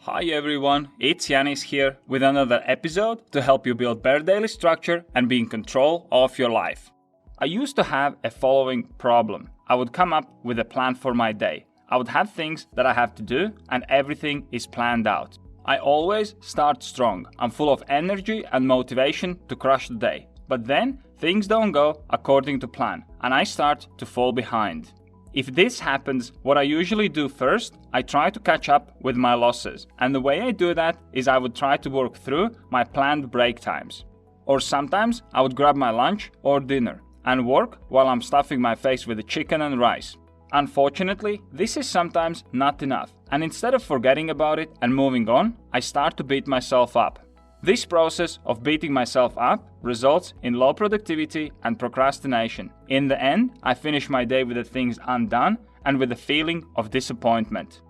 Hi everyone, it's Janis here with another episode to help you build better daily structure and be in control of your life. I used to have a following problem. I would come up with a plan for my day. I would have things that I have to do and everything is planned out. I always start strong. I'm full of energy and motivation to crush the day. But then things don't go according to plan and I start to fall behind. If this happens, what I usually do first, I try to catch up with my losses. And the way I do that is I would try to work through my planned break times. Or sometimes I would grab my lunch or dinner and work while I'm stuffing my face with the chicken and rice. Unfortunately, this is sometimes not enough. And instead of forgetting about it and moving on, I start to beat myself up. This process of beating myself up results in low productivity and procrastination. In the end, I finish my day with the things undone and with a feeling of disappointment.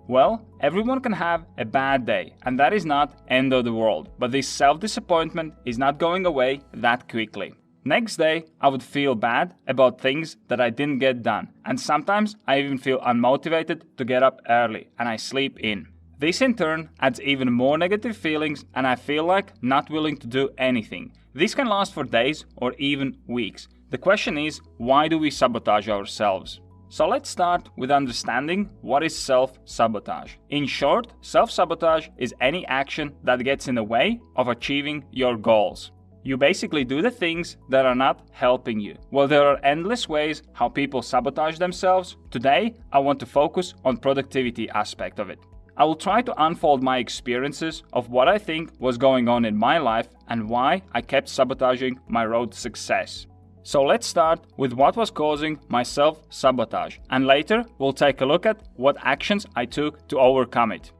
Well, everyone can have a bad day, and that is not end of the world, but this self-disappointment is not going away that quickly. Next day, I would feel bad about things that I didn't get done, and sometimes I even feel unmotivated to get up early, and I sleep in. This in turn adds even more negative feelings and I feel like not willing to do anything. This can last for days or even weeks. The question is, why do we sabotage ourselves? So let's start with understanding what is self-sabotage. In short, self-sabotage is any action that gets in the way of achieving your goals. You basically do the things that are not helping you. Well, there are endless ways how people sabotage themselves. Today, I want to focus on productivity aspect of it. I will try to unfold my experiences of what I think was going on in my life and why I kept sabotaging my road to success. So let's start with what was causing my self-sabotage, and later we'll take a look at what actions I took to overcome it.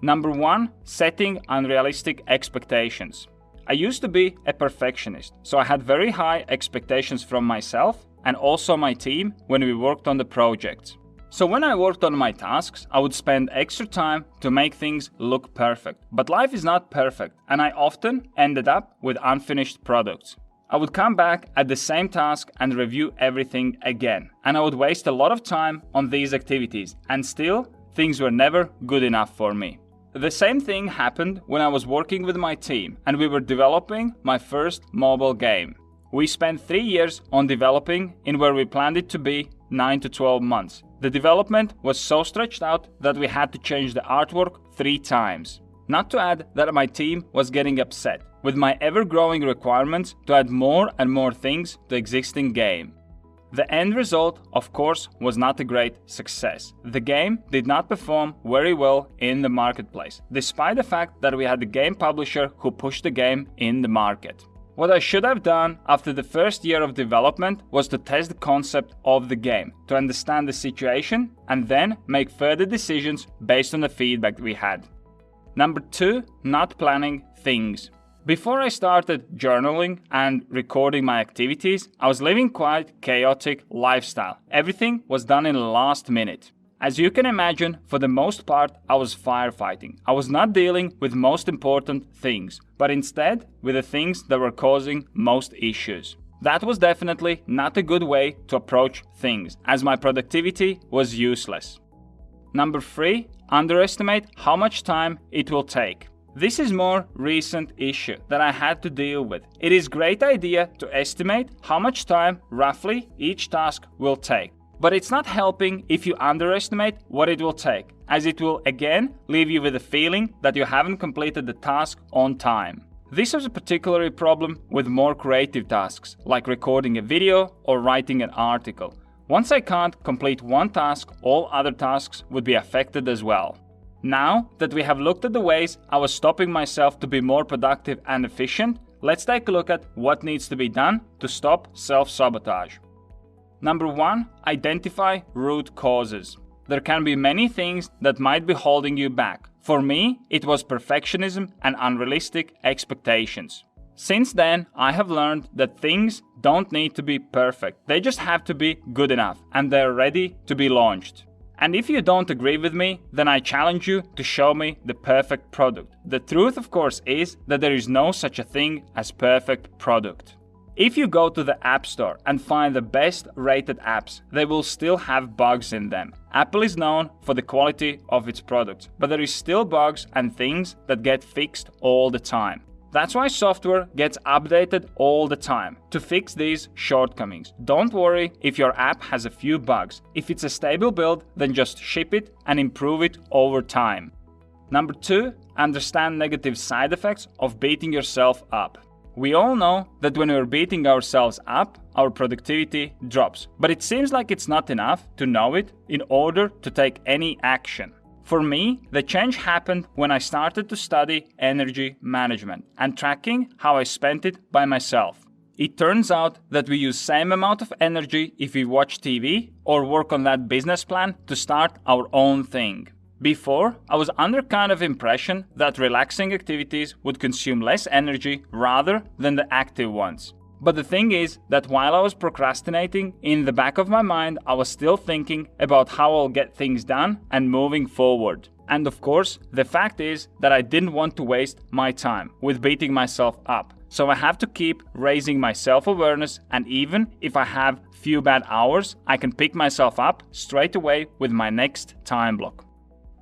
Number 1, setting unrealistic expectations. I used to be a perfectionist, so I had very high expectations from myself and also my team when we worked on the projects. So when I worked on my tasks, I would spend extra time to make things look perfect. But life is not perfect, and I often ended up with unfinished products. I would come back at the same task and review everything again. And I would waste a lot of time on these activities, and still, things were never good enough for me. The same thing happened when I was working with my team, and we were developing my first mobile game. We spent 3 years on developing in where we planned it to be 9 to 12 months. The development was so stretched out that we had to change the artwork 3 times. Not to add that my team was getting upset with my ever-growing requirements to add more and more things to existing game. The end result, of course, was not a great success. The game did not perform very well in the marketplace, despite the fact that we had the game publisher who pushed the game in the market. What I should have done after the first year of development was to test the concept of the game, to understand the situation, and then make further decisions based on the feedback we had. Number 2, not planning things. Before I started journaling and recording my activities, I was living quite chaotic lifestyle. Everything was done in the last minute. As you can imagine, for the most part, I was firefighting. I was not dealing with most important things, but instead with the things that were causing most issues. That was definitely not a good way to approach things, as my productivity was useless. Number 3, underestimate how much time it will take. This is more recent issue that I had to deal with. It is a great idea to estimate how much time roughly each task will take. But it's not helping if you underestimate what it will take, as it will again leave you with a feeling that you haven't completed the task on time. This was a particular problem with more creative tasks, like recording a video or writing an article. Once I can't complete one task, all other tasks would be affected as well. Now that we have looked at the ways I was stopping myself to be more productive and efficient, let's take a look at what needs to be done to stop self-sabotage. Number 1, identify root causes. There can be many things that might be holding you back. For me, it was perfectionism and unrealistic expectations. Since then, I have learned that things don't need to be perfect. They just have to be good enough and they're ready to be launched. And if you don't agree with me, then I challenge you to show me the perfect product. The truth, of course, is that there is no such a thing as perfect product. If you go to the App Store and find the best rated apps, they will still have bugs in them. Apple is known for the quality of its products, but there is still bugs and things that get fixed all the time. That's why software gets updated all the time to fix these shortcomings. Don't worry if your app has a few bugs. If it's a stable build, then just ship it and improve it over time. Number 2, understand negative side effects of beating yourself up. We all know that when we're beating ourselves up, our productivity drops. But it seems like it's not enough to know it in order to take any action. For me, the change happened when I started to study energy management and tracking how I spent it by myself. It turns out that we use same amount of energy if we watch TV or work on that business plan to start our own thing. Before, I was under kind of impression that relaxing activities would consume less energy rather than the active ones. But the thing is that while I was procrastinating, in the back of my mind I was still thinking about how I'll get things done and moving forward. And of course, the fact is that I didn't want to waste my time with beating myself up. So I have to keep raising my self-awareness, and even if I have few bad hours, I can pick myself up straight away with my next time block.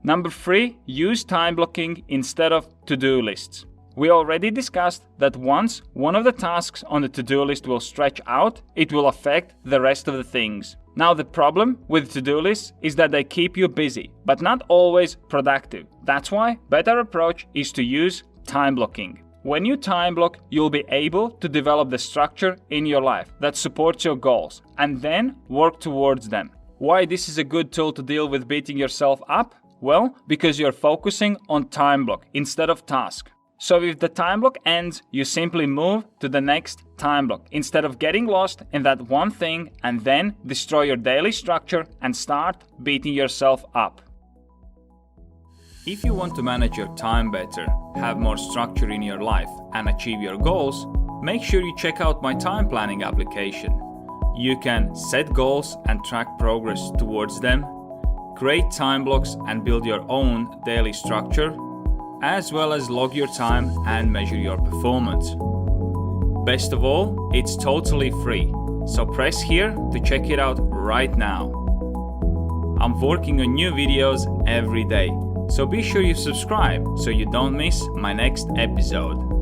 Number 3, use time blocking instead of to-do lists. We already discussed that once one of the tasks on the to-do list will stretch out, it will affect the rest of the things. Now the problem with to-do lists is that they keep you busy, but not always productive. That's why better approach is to use time blocking. When you time block, you'll be able to develop the structure in your life that supports your goals and then work towards them. Why this is a good tool to deal with beating yourself up? Well, because you're focusing on time block instead of task. So if the time block ends, you simply move to the next time block instead of getting lost in that one thing and then destroy your daily structure and start beating yourself up. If you want to manage your time better, have more structure in your life and achieve your goals, make sure you check out my time planning application. You can set goals and track progress towards them, create time blocks and build your own daily structure, as well as log your time and measure your performance. Best of all, it's totally free, so press here to check it out right now. I'm working on new videos every day, so be sure you subscribe so you don't miss my next episode.